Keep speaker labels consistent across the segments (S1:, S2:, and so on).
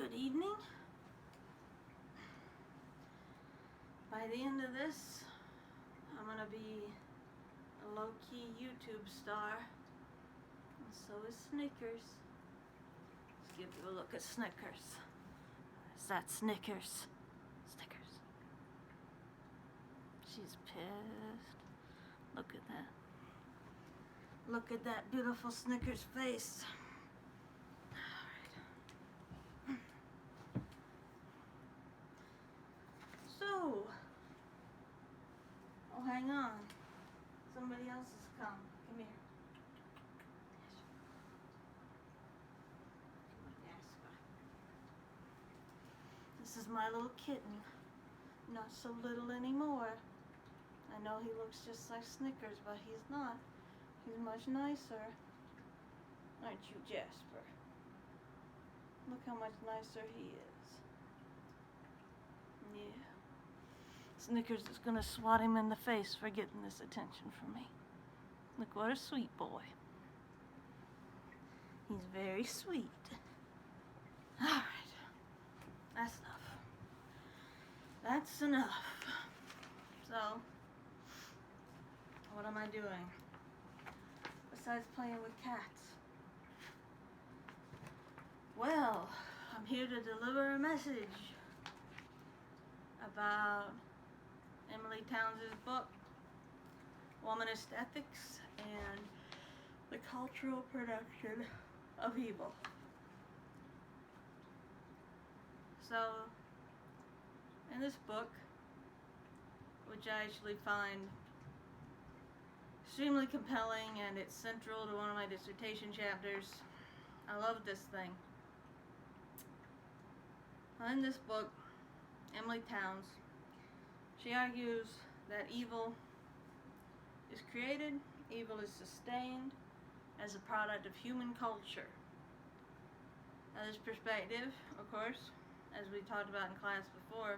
S1: Good evening. By the end of this, I'm gonna be a low-key YouTube star, and so is Snickers. Let's give you a look at Snickers. Is that Snickers? Snickers. She's pissed. Look at that. Look at that beautiful Snickers face. So, oh, hang on. Somebody else has come. Come here. This is my little kitten. Not so little anymore. I know he looks just like Snickers, but he's not. He's much nicer. Aren't you, Jasper? Look how much nicer he is. Yeah. Snickers is gonna swat him in the face for getting this attention from me. Look what a sweet boy. He's very sweet. Alright. That's enough. That's enough. So, what am I doing? Besides playing with cats? Well, I'm here to deliver a message about Emilie Towns's book, Womanist Ethics and the Cultural Production of Evil. So, in this book, which I actually find extremely compelling and it's central to one of my dissertation chapters, I love this thing. In this book, Emilie Towns, she argues that evil is created, evil is sustained as a product of human culture. Now this perspective, of course, as we talked about in class before,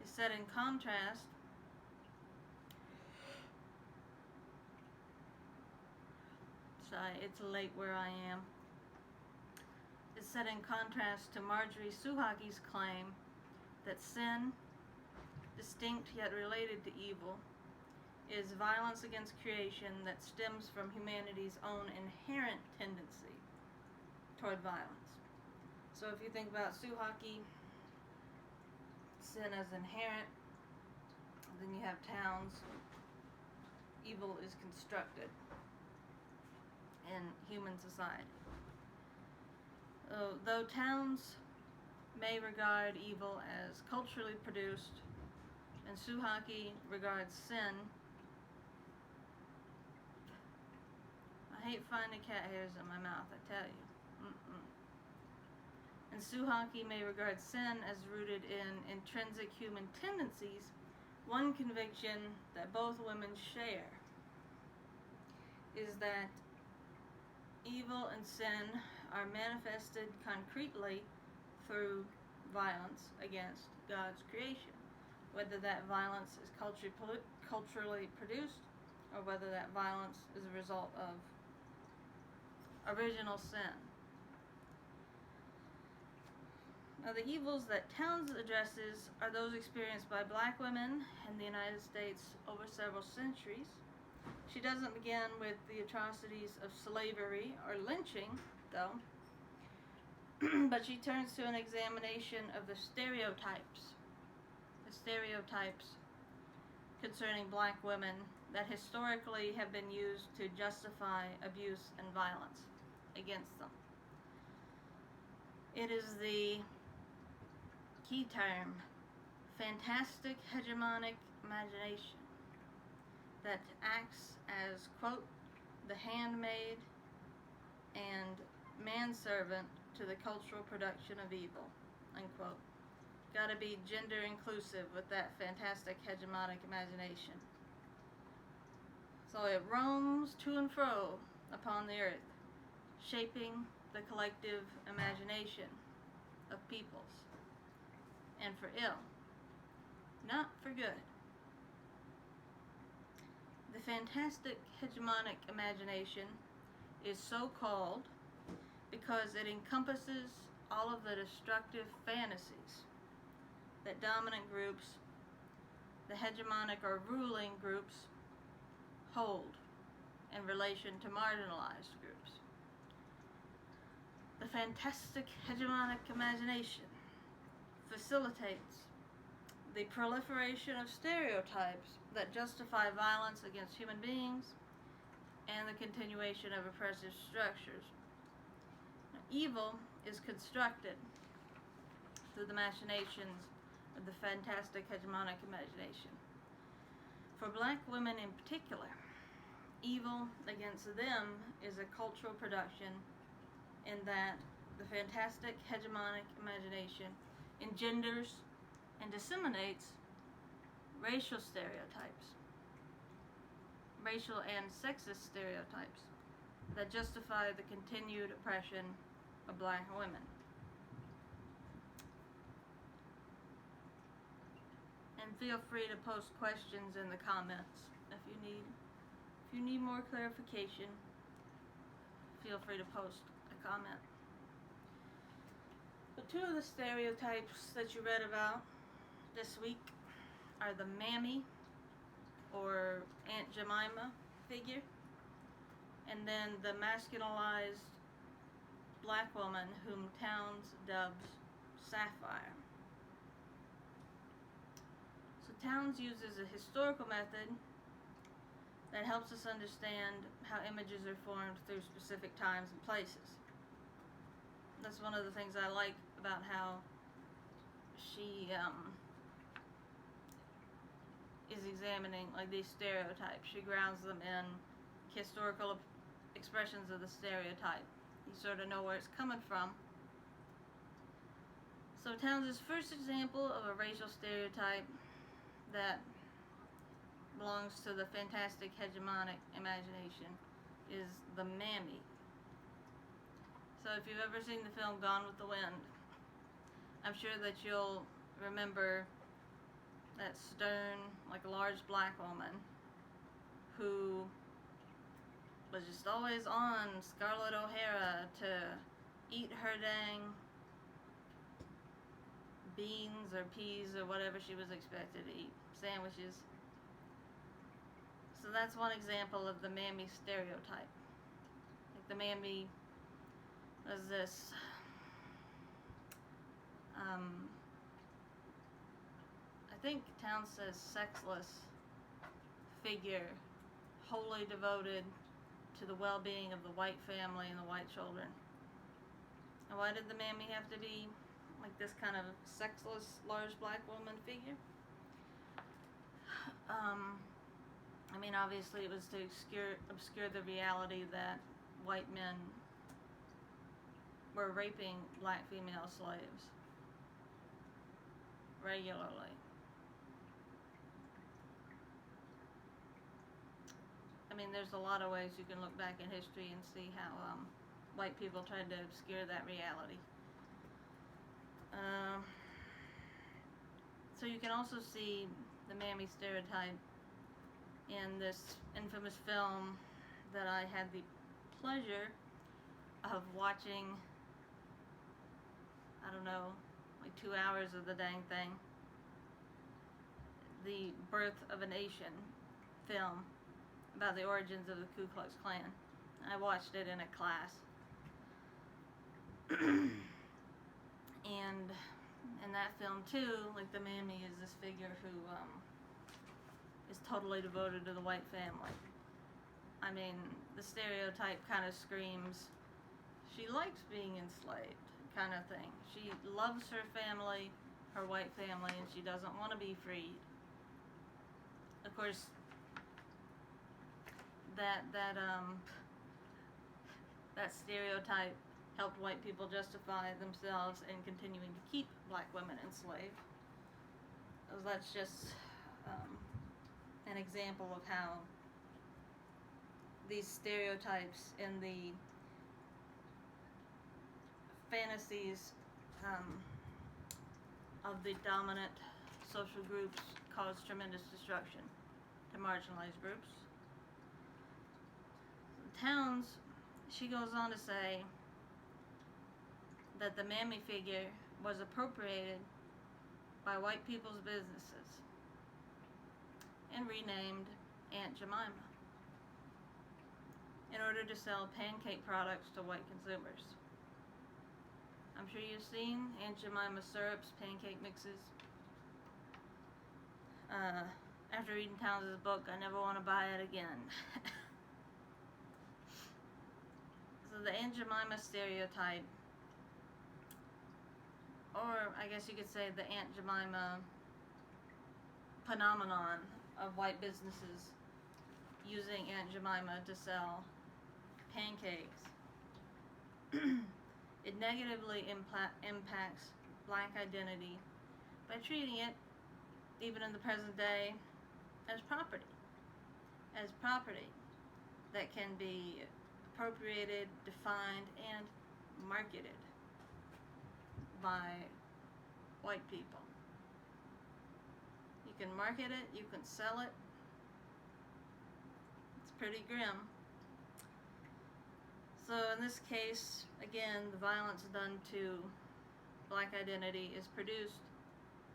S1: is set in contrast it's late where I am. It's set in contrast to Marjorie Suhaki's claim that sin, distinct yet related to evil, is violence against creation that stems from humanity's own inherent tendency toward violence. So if you think about Suhaki, sin as inherent, then you have Towns, evil is constructed in human society. Though Towns may regard evil as culturally produced, and Suhaki regards sin, I hate finding cat hairs in my mouth, I tell you. And Suhaki may regard sin as rooted in intrinsic human tendencies. One conviction that both women share is that evil and sin are manifested concretely through violence against God's creation, whether that violence is culturally produced or whether that violence is a result of original sin. Now, the evils that Towns addresses are those experienced by black women in the United States over several centuries. She doesn't begin with the atrocities of slavery or lynching, though, but she turns to an examination of the stereotypes concerning black women that historically have been used to justify abuse and violence against them. It is the key term, fantastic hegemonic imagination, that acts as, quote, the handmaid and manservant to the cultural production of evil, unquote. Gotta be gender inclusive with that fantastic hegemonic imagination. So it roams to and fro upon the earth, shaping the collective imagination of peoples, and for ill, not for good. The fantastic hegemonic imagination is so called because it encompasses all of the destructive fantasies that dominant groups, the hegemonic or ruling groups, hold in relation to marginalized groups. The fantastic hegemonic imagination facilitates the proliferation of stereotypes that justify violence against human beings and the continuation of oppressive structures. Now, evil is constructed through the machinations of the fantastic hegemonic imagination. For black women in particular, evil against them is a cultural production in that the fantastic hegemonic imagination engenders and disseminates racial stereotypes, racial and sexist stereotypes that justify the continued oppression of black women. And feel free to post questions in the comments if you need more clarification. Feel free to post a comment. But two of the stereotypes that you read about this week are the mammy or Aunt Jemima figure, and then the masculinized black woman whom Townes dubs Sapphire. So Townes uses a historical method that helps us understand how images are formed through specific times and places. That's one of the things I like about how she is examining like these stereotypes. She grounds them in historical expressions of the stereotype. You sort of know where it's coming from. So Townes' first example of a racial stereotype that belongs to the fantastic hegemonic imagination is the mammy. So if you've ever seen the film Gone with the Wind, I'm sure that you'll remember that stern, like large black woman who was just always on Scarlett O'Hara to eat her dang beans or peas or whatever she was expected to eat, sandwiches. So that's one example of the mammy stereotype. Like the mammy was this I think Townes says sexless figure, wholly devoted to the well-being of the white family and the white children. And why did the mammy have to be like this kind of sexless large black woman figure? I mean, obviously it was to obscure the reality that white men were raping black female slaves regularly. I mean, there's a lot of ways you can look back in history and see how white people tried to obscure that reality. So you can also see the mammy stereotype in this infamous film that I had the pleasure of watching, I don't know, like 2 hours of the dang thing. The Birth of a Nation film about the origins of the Ku Klux Klan. I watched it in a class. And in that film too, like the mammy is this figure who is totally devoted to the white family. I mean, the stereotype kind of screams, she likes being enslaved, kind of thing. She loves her family, her white family, and she doesn't want to be freed. Of course, that stereotype helped white people justify themselves in continuing to keep black women enslaved. That's just an example of how these stereotypes in the fantasies of the dominant social groups cause tremendous destruction to marginalized groups. Townes, she goes on to say that the mammy figure was appropriated by white people's businesses and renamed Aunt Jemima in order to sell pancake products to white consumers. I'm sure you've seen Aunt Jemima syrups, pancake mixes. After reading Towns's book, I never want to buy it again. So the Aunt Jemima stereotype, or I guess you could say the Aunt Jemima phenomenon of white businesses using Aunt Jemima to sell pancakes, it negatively impacts black identity by treating it, even in the present day, as property that can be appropriated, defined, and marketed by white people. You can market it, you can sell it. It's pretty grim. So in this case, again, the violence done to black identity is produced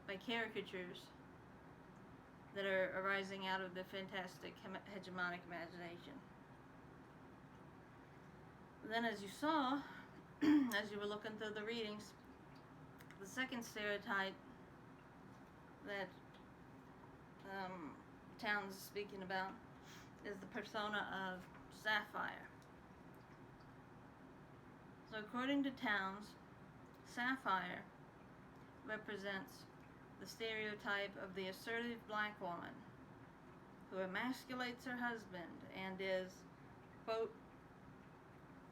S1: by caricatures that are arising out of the fantastic hegemonic imagination. Then, as you saw, as you were looking through the readings, the second stereotype that Towns is speaking about is the persona of Sapphire. So according to Towns, Sapphire represents the stereotype of the assertive black woman who emasculates her husband and is, quote,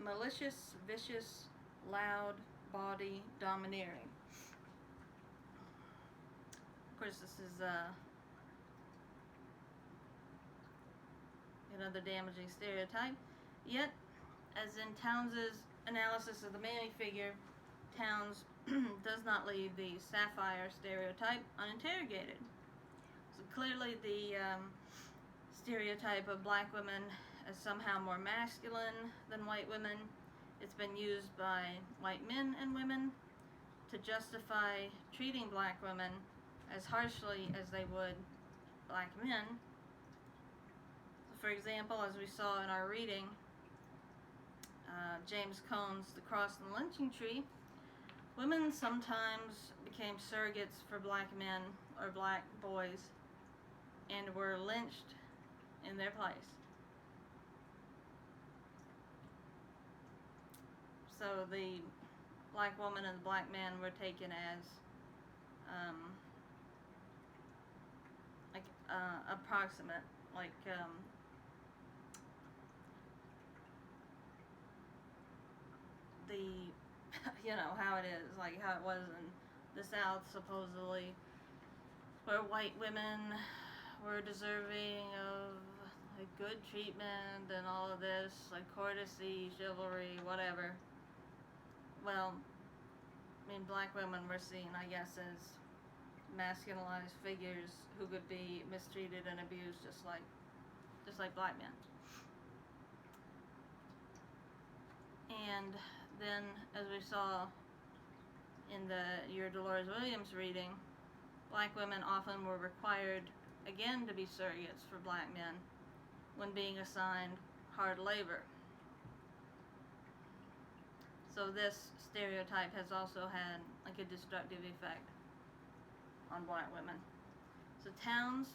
S1: malicious, vicious, loud, bawdy, domineering. Of course, this is another damaging stereotype. Yet, as in Towns's analysis of the mammy figure, Towns does not leave the Sapphire stereotype uninterrogated. So clearly the stereotype of black women as somehow more masculine than white women, it's been used by white men and women to justify treating black women as harshly as they would black men. So for example, as we saw in our reading, James Cone's The Cross and the Lynching Tree, women sometimes became surrogates for black men or black boys and were lynched in their place. So the black woman and the black man were taken as approximate, like the you know how it is, like how it was in the South supposedly, where white women were deserving of like good treatment and all of this, like courtesy, chivalry, whatever. Well, I mean, black women were seen, I guess, as masculinized figures who could be mistreated and abused just like black men. And then, as we saw in your Dolores Williams reading, black women often were required again to be surrogates for black men when being assigned hard labor. So this stereotype has also had like a destructive effect on black women. So Towns,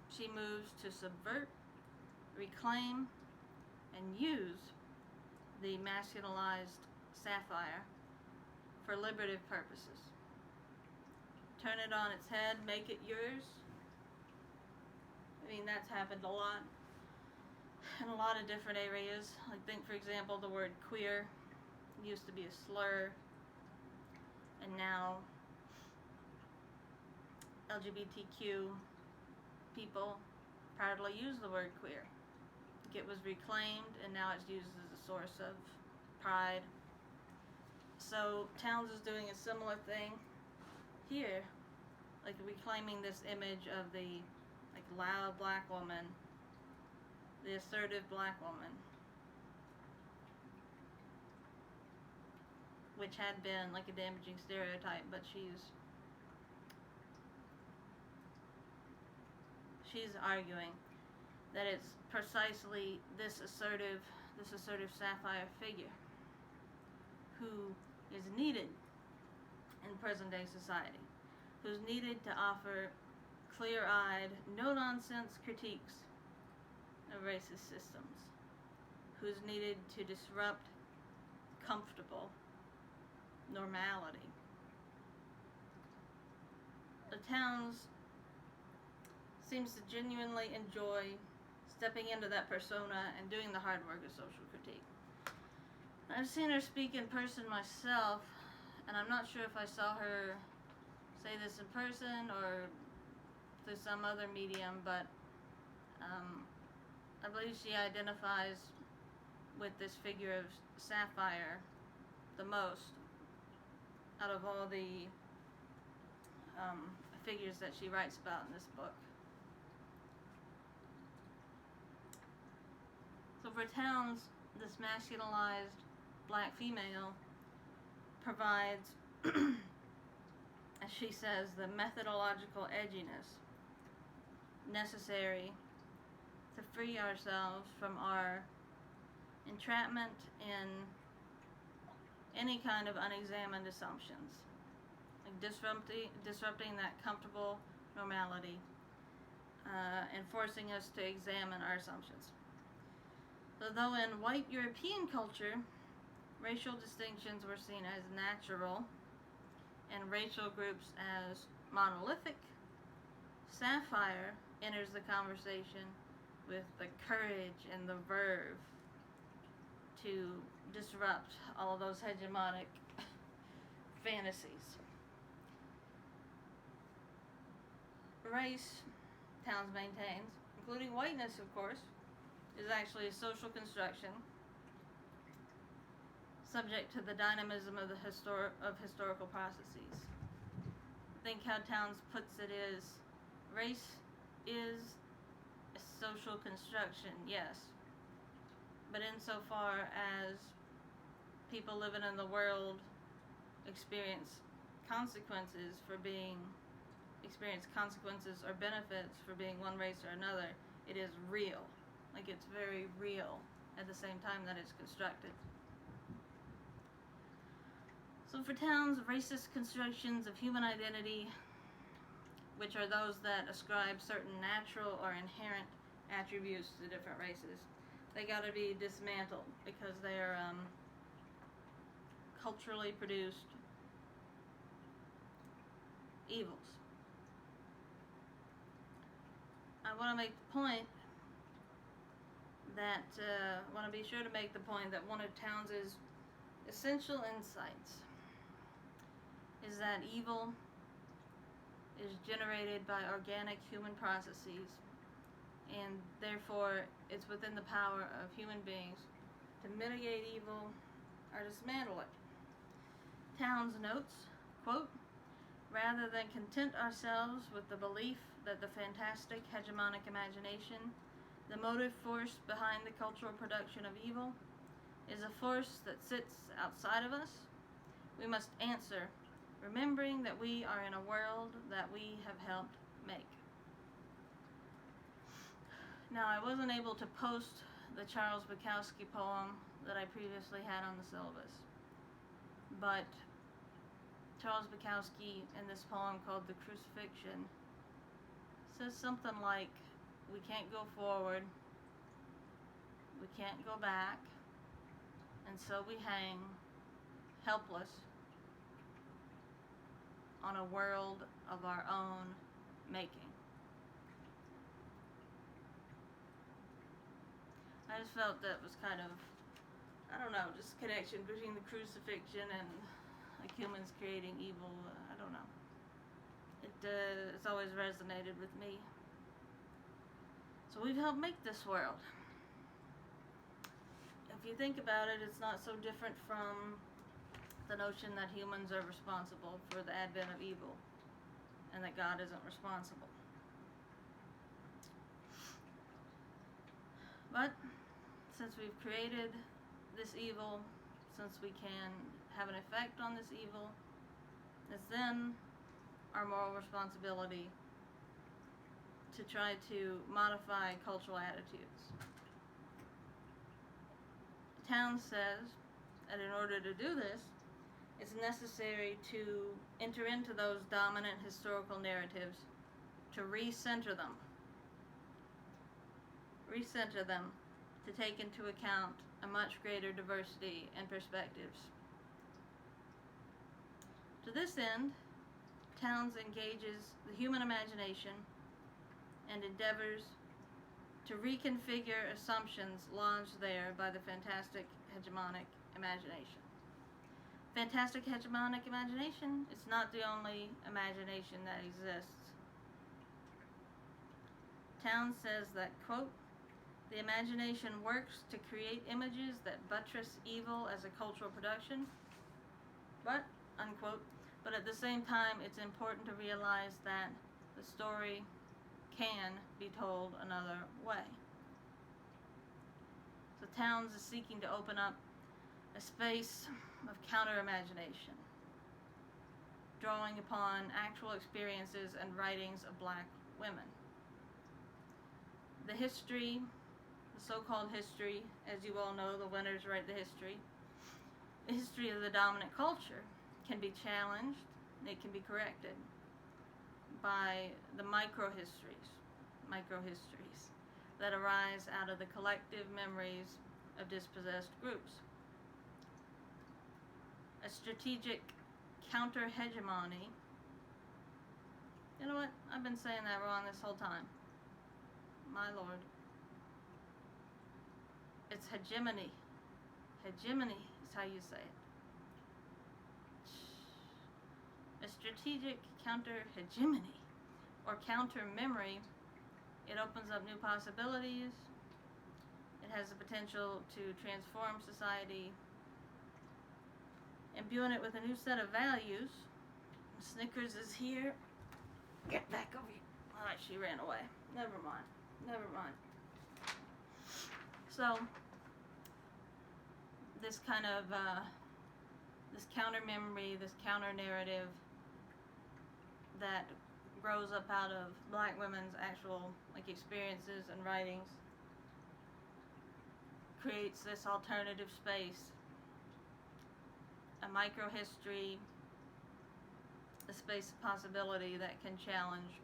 S1: she moves to subvert, reclaim, and use the masculinized Sapphire for liberative purposes. Turn it on its head, make it yours. I mean, that's happened a lot in a lot of different areas. Like, think, for example, the word queer used to be a slur, and now LGBTQ people proudly use the word queer. It was reclaimed, and now it's used as a source of pride. So Towns is doing a similar thing here, like reclaiming this image of the like loud black woman, the assertive black woman, which had been like a damaging stereotype, but she's arguing that it's precisely this assertive sapphire figure who is needed in present-day society, who's needed to offer clear-eyed, no-nonsense critiques of racist systems, who's needed to disrupt comfortable normality. The Towns seems to genuinely enjoy stepping into that persona and doing the hard work of social critique. I've seen her speak in person myself, and I'm not sure if I saw her say this in person or through some other medium, but I believe she identifies with this figure of Sapphire the most out of all the figures that she writes about in this book. So for Towns, this masculinized black female provides, as she says, the methodological edginess necessary to free ourselves from our entrapment in any kind of unexamined assumptions, like disrupting that comfortable normality and forcing us to examine our assumptions. So though in white European culture, racial distinctions were seen as natural and racial groups as monolithic, Sapphire enters the conversation with the courage and the verve to disrupt all of those hegemonic fantasies. Race, Towns maintains, including whiteness, of course, is actually a social construction subject to the dynamism of historical processes. I think how Towns puts it is, race is a social construction, yes, but insofar as people living in the world experience consequences or benefits for being one race or another, it is real. Like, it's very real at the same time that it's constructed. So for Towns, racist constructions of human identity, which are those that ascribe certain natural or inherent attributes to different races, they gotta be dismantled because they are culturally produced evils. I want to make the point that, be sure to make the point that one of Towns' essential insights is that evil is generated by organic human processes, and therefore it's within the power of human beings to mitigate evil or dismantle it. Towns notes, quote, "Rather than content ourselves with the belief that the fantastic hegemonic imagination, the motive force behind the cultural production of evil, is a force that sits outside of us, we must answer, remembering that we are in a world that we have helped make." Now, I wasn't able to post the Charles Bukowski poem that I previously had on the syllabus, but Charles Bukowski, in this poem called The Crucifixion, says something like, we can't go forward, we can't go back, and so we hang helpless on a world of our own making. I just felt that was kind of, just connection between the crucifixion and like humans creating evil. I don't know. It's always resonated with me. So we've helped make this world. If you think about it, it's not so different from the notion that humans are responsible for the advent of evil and that God isn't responsible. But since we've created this evil since we can have an effect on this evil, it's then our moral responsibility to try to modify cultural attitudes. Towns says that in order to do this, it's necessary to enter into those dominant historical narratives, to recenter them, to take into account a much greater diversity and perspectives. To this end, Towns engages the human imagination and endeavors to reconfigure assumptions lodged there by the fantastic hegemonic imagination. Fantastic hegemonic imagination is not the only imagination that exists. Towns says that, quote, the imagination works to create images that buttress evil as a cultural production, but, unquote, but at the same time it's important to realize that the story can be told another way. So Towns is seeking to open up a space of counter-imagination, drawing upon actual experiences and writings of black women. The history, the so-called history, as you all know, the winners write the history of the dominant culture can be challenged, and it can be corrected by the micro-histories that arise out of the collective memories of dispossessed groups. A strategic counter-hegemony. You know what? I've been saying that wrong this whole time. My lord. It's hegemony. Hegemony is how you say it. A strategic counter-hegemony or counter-memory. It opens up new possibilities. It has the potential to transform society, imbuing it with a new set of values. Snickers is here. Get back over here. Alright, she ran away. Never mind. So, this kind of, this counter-memory, this counter-narrative that grows up out of black women's actual experiences and writings creates this alternative space, a micro-history, a space of possibility that can challenge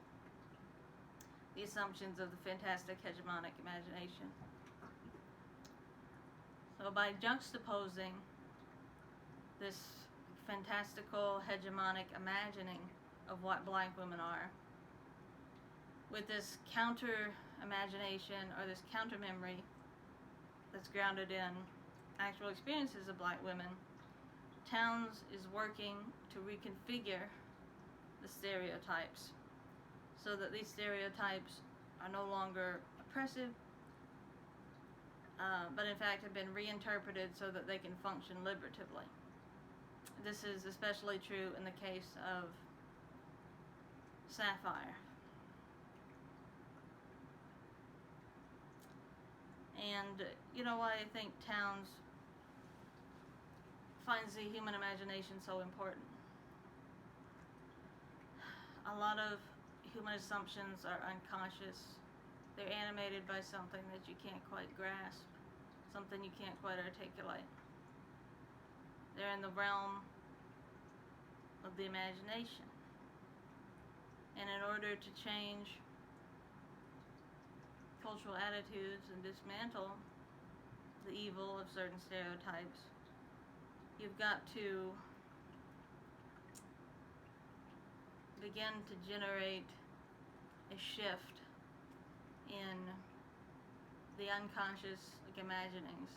S1: the assumptions of the fantastic hegemonic imagination. So by juxtaposing this fantastical hegemonic imagining of what black women are with this counter imagination or this counter memory that's grounded in actual experiences of black women, Towns is working to reconfigure the stereotypes so that these stereotypes are no longer oppressive, but in fact have been reinterpreted so that they can function liberatively. This is especially true in the case of Sapphire. And you know why I think Towns finds the human imagination so important? A lot of human assumptions are unconscious. They're animated by something that you can't quite grasp, something you can't quite articulate. They're in the realm of the imagination. And in order to change cultural attitudes and dismantle the evil of certain stereotypes, you've got to begin to generate a shift in the unconscious imaginings,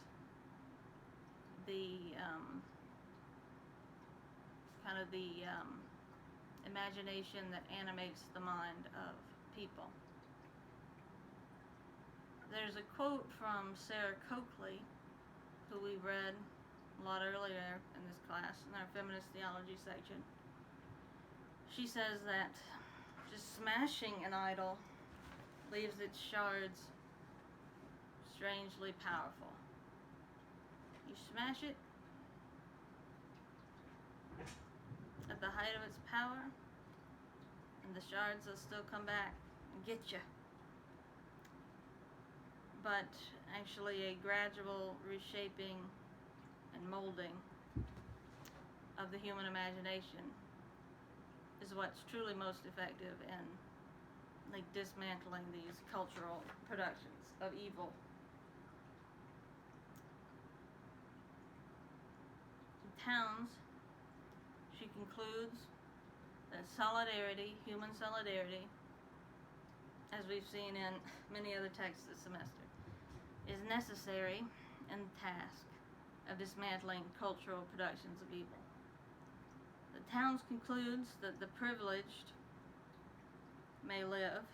S1: the imagination that animates the mind of people. There's a quote from Sarah Coakley, who we read a lot earlier in this class in our feminist theology section. She says that just smashing an idol leaves its shards strangely powerful. You smash it, power, and the shards will still come back and get you. But actually a gradual reshaping and molding of the human imagination is what's truly most effective in like dismantling these cultural productions of evil. In Towns, she concludes that solidarity, human solidarity, as we've seen in many other texts this semester, is necessary in the task of dismantling cultural productions of evil. The Towns concludes that the privileged may live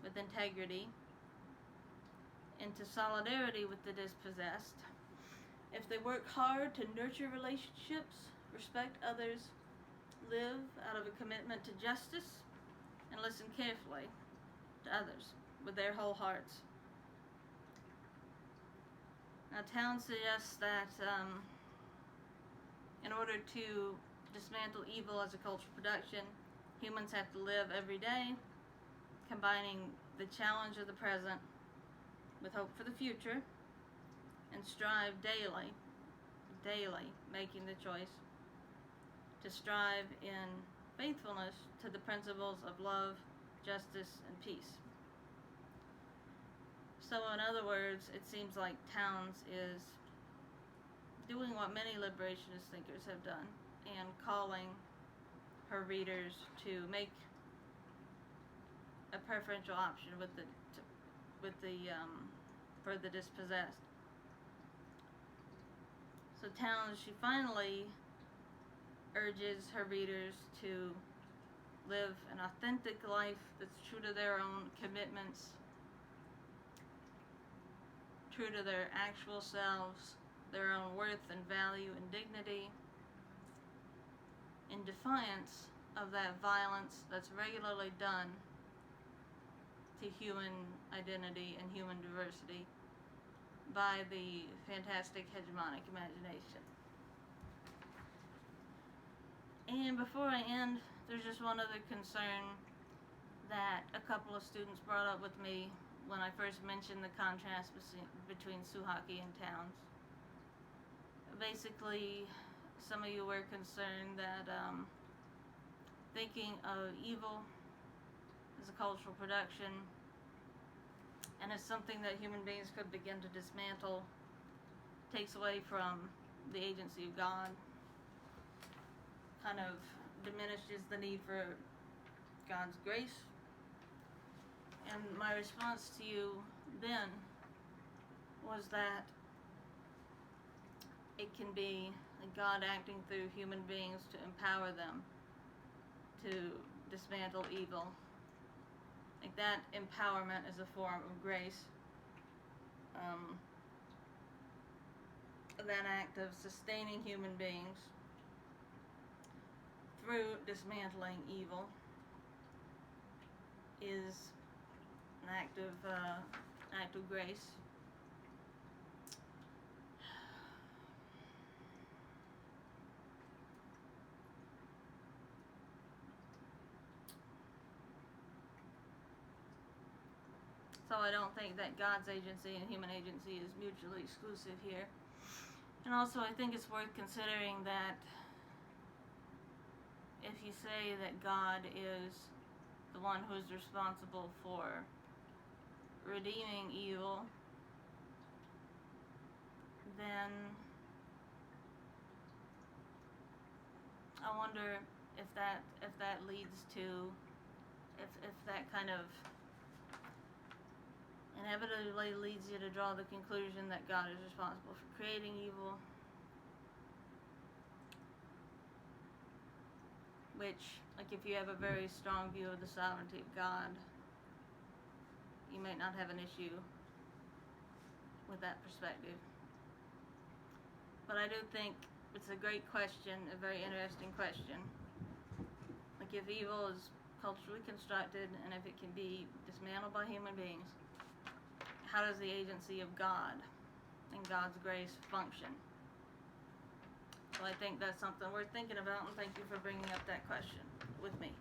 S1: with integrity into solidarity with the dispossessed if they work hard to nurture relationships, respect others, live out of a commitment to justice, and listen carefully to others with their whole hearts. Now, Towns suggests that in order to dismantle evil as a cultural production, humans have to live every day, combining the challenge of the present with hope for the future, and strive daily, making the choice to strive in faithfulness to the principles of love, justice, and peace. So in other words, it seems like Towns is doing what many liberationist thinkers have done and calling her readers to make a preferential option for the dispossessed. So Towns, she finally urges her readers to live an authentic life that's true to their own commitments, true to their actual selves, their own worth and value and dignity, in defiance of that violence that's regularly done to human identity and human diversity by the fantastic hegemonic imagination. And before I end, there's just one other concern that a couple of students brought up with me when I first mentioned the contrast between Suhaki and Towns. Basically, some of you were concerned that thinking of evil as a cultural production and as something that human beings could begin to dismantle takes away from the agency of God, kind of diminishes the need for God's grace. And my response to you then was that it can be God acting through human beings to empower them to dismantle evil. Like that empowerment is a form of grace. That act of sustaining human beings through dismantling evil is an act of grace. So I don't think that God's agency and human agency is mutually exclusive here. And also I think it's worth considering that if you say that God is the one who is responsible for redeeming evil, then I wonder if that leads to, if that kind of inevitably leads you to draw the conclusion that God is responsible for creating evil, which, like, if you have a very strong view of the sovereignty of God, you might not have an issue with that perspective. But I do think it's a great question, a very interesting question. Like, if evil is culturally constructed and if it can be dismantled by human beings, how does the agency of God and God's grace function? So I think that's something worth thinking about, and thank you for bringing up that question with me.